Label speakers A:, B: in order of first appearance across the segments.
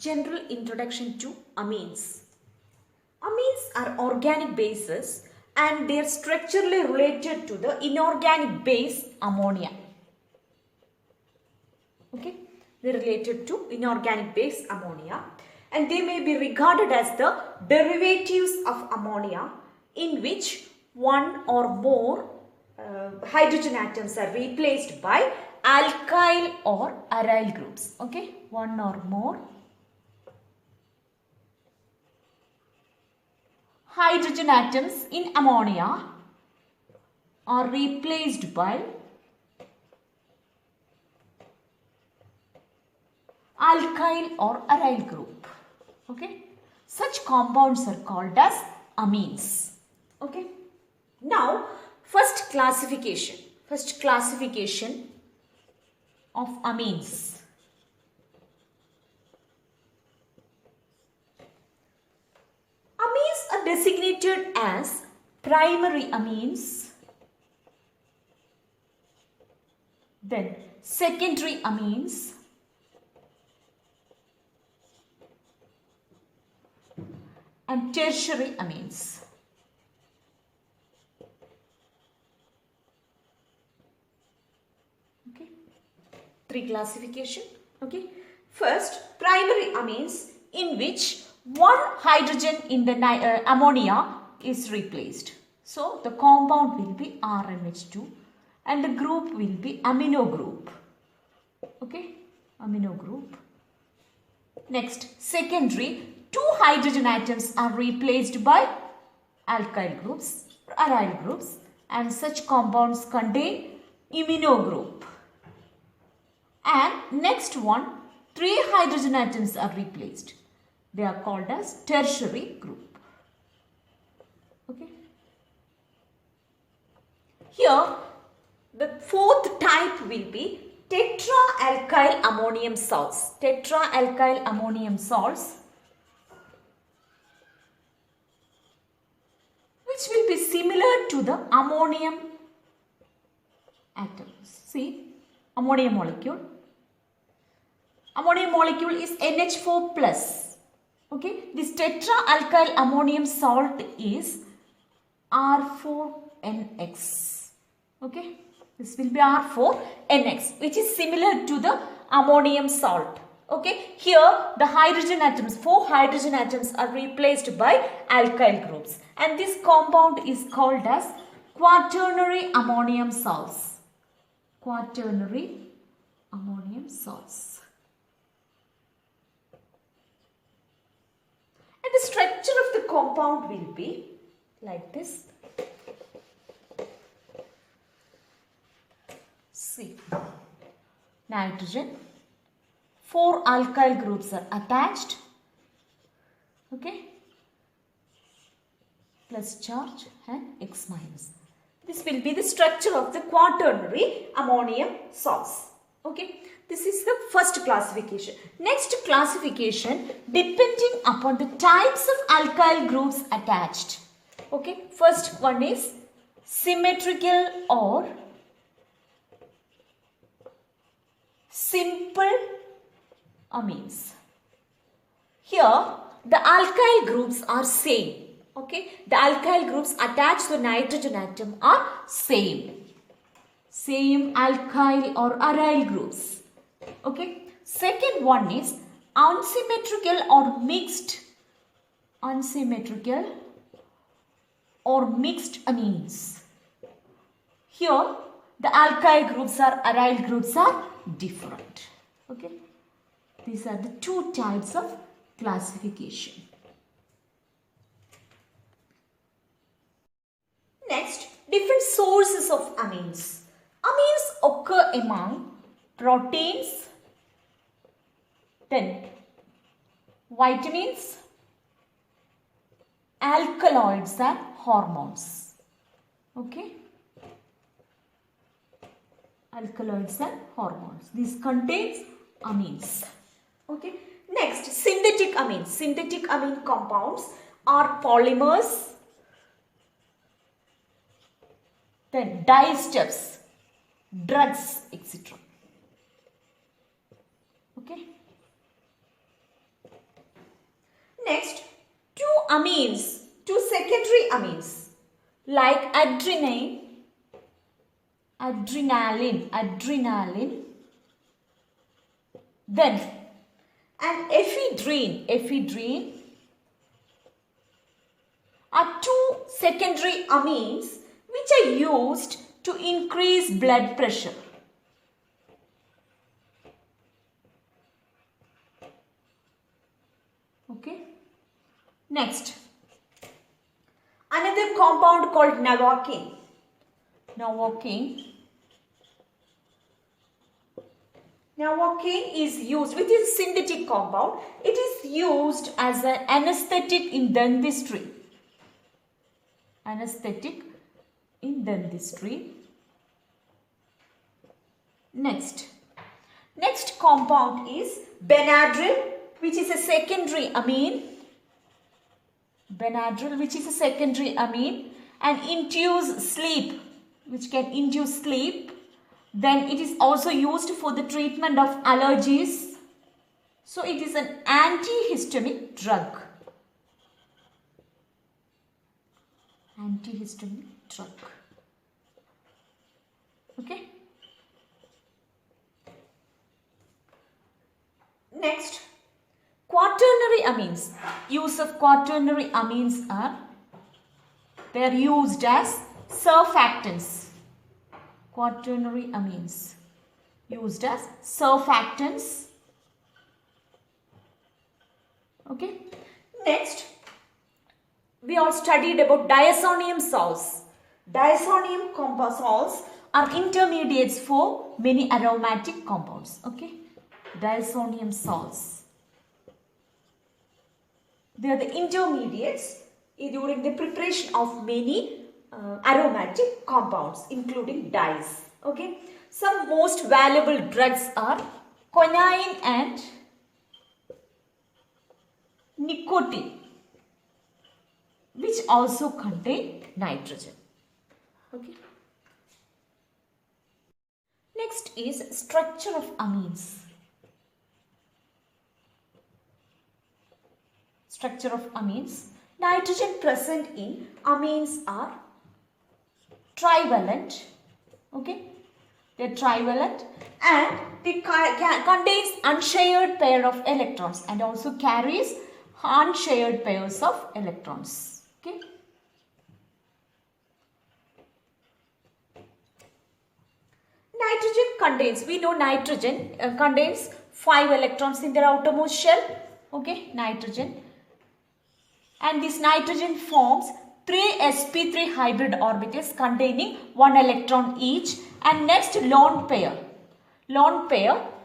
A: General introduction to amines. Amines are organic bases and they are structurally related to the inorganic base ammonia. Okay, they are related to inorganic base ammonia and they may be regarded as the derivatives of ammonia in which one or more hydrogen atoms are replaced by alkyl or aryl groups. Okay, one or more hydrogen atoms in ammonia are replaced by alkyl or aryl group. Okay, such compounds are called as amines. Okay, now first classification of amines. Amines are designated as primary amines, then secondary amines, and tertiary amines. Okay, three classification. Okay, first primary amines in which one hydrogen in the ammonia is replaced. So the compound will be RNH2 and the group will be amino group. Okay, amino group. Next, secondary, two hydrogen atoms are replaced by alkyl groups, aryl groups, and such compounds contain imino group. And next one, three hydrogen atoms are replaced. They are called as tertiary group. Okay. Here, the fourth type will be tetraalkyl ammonium salts. Tetraalkyl ammonium salts, which will be similar to the ammonium atoms. See, ammonium molecule. Ammonium molecule is NH4 plus. Okay, this tetraalkyl ammonium salt is R4NX. Okay, this will be R4NX, which is similar to the ammonium salt. Okay, here the hydrogen atoms, 4 hydrogen atoms are replaced by alkyl groups, and this compound is called as quaternary ammonium salts. Quaternary ammonium salts. And the structure of the compound will be like this. See, nitrogen, 4 alkyl groups are attached. Okay, plus charge and X minus. This will be the structure of the quaternary ammonium salts. Okay, this is the first classification. Next classification, depending upon the types of alkyl groups attached. Okay, first one is symmetrical or simple amines. Here the alkyl groups are same. Okay, the alkyl groups attached to the nitrogen atom are same alkyl or aryl groups. Okay, second one is unsymmetrical or mixed amines. Here the alkyl groups or aryl groups are different. Okay, these are the two types of classification. Next, different sources of amines. Amines occur among proteins, then vitamins, alkaloids and hormones. Okay, alkaloids and hormones. This contains amines. Okay, next synthetic amines. Synthetic amine compounds are polymers, then dyestuffs, drugs, etc. Okay. amines, two secondary amines like adrenaline, then and ephedrine are two secondary amines which are used to increase blood pressure. Okay. Next, another compound called novocaine. Novocaine is used, which is a synthetic compound. It is used as an anesthetic in dentistry. Next compound is Benadryl, which is a secondary amine. And which can induce sleep. Then it is also used for the treatment of allergies. So it is an antihistaminic drug. Okay. Next, quaternary amines. Use of quaternary amines are, they are used as surfactants. Quaternary amines used as surfactants. Okay. Next, we all studied about diazonium salts. Diazonium salts are intermediates for many aromatic compounds. Okay. Diazonium salts. They are the intermediates during the preparation of many aromatic compounds, including dyes. Okay. Some most valuable drugs are quinine and nicotine, which also contain nitrogen. Okay. Next is structure of amines. Nitrogen present in amines are trivalent. Okay. They are trivalent and it contains unshared pair of electrons and also carries unshared pairs of electrons. Okay. Nitrogen contains, we know nitrogen contains 5 electrons in their outermost shell. Okay, nitrogen. And this nitrogen forms 3 sp3 hybrid orbitals containing 1 electron each, and next lone pair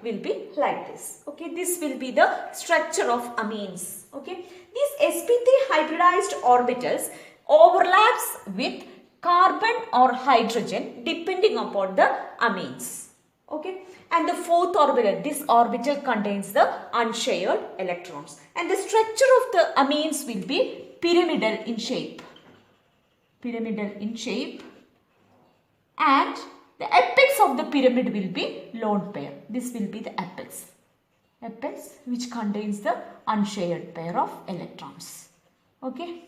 A: will be like this. Okay, this will be the structure of amines. Okay, these sp3 hybridized orbitals overlaps with carbon or hydrogen depending upon the amines. Okay, and the fourth orbital, this orbital contains the unshared electrons, and the structure of the amines will be pyramidal in shape. And the apex of the pyramid will be lone pair. This will be the apex which contains the unshared pair of electrons. Okay.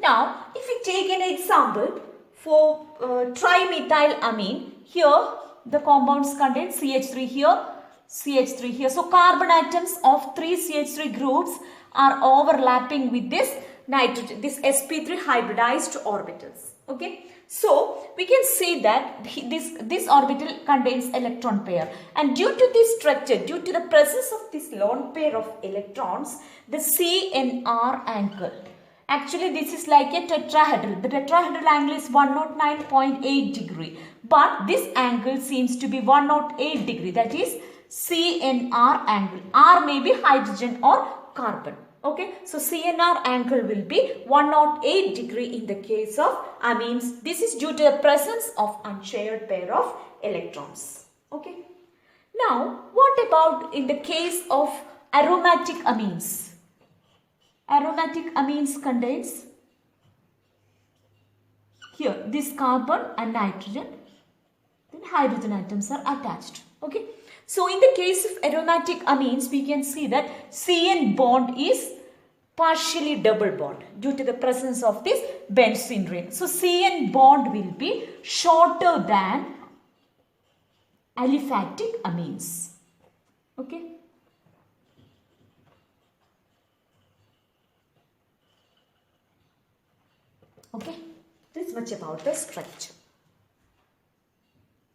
A: Now, if we take an example for trimethylamine, here the compounds contain CH3 here, CH3 here. So, carbon atoms of 3 CH3 groups are overlapping with this nitrogen, this sp3 hybridized orbitals. Okay. So, we can say that this orbital contains electron pair, and due to this structure, due to the presence of this lone pair of electrons, the CNR angle. Actually, this is like a tetrahedral. The tetrahedral angle is 109.8 degree, but this angle seems to be 108 degree. That is CNR angle. R may be hydrogen or carbon. Okay, so CNR angle will be 108 degree in the case of amines. This is due to the presence of unshared pair of electrons. Okay. Now, what about in the case of aromatic amines? Aromatic amines contains here this carbon and nitrogen, then hydrogen atoms are attached. Okay. So, in the case of aromatic amines, we can see that CN bond is partially double bond due to the presence of this benzene ring. So CN bond will be shorter than aliphatic amines. Okay. Okay. This much about the structure.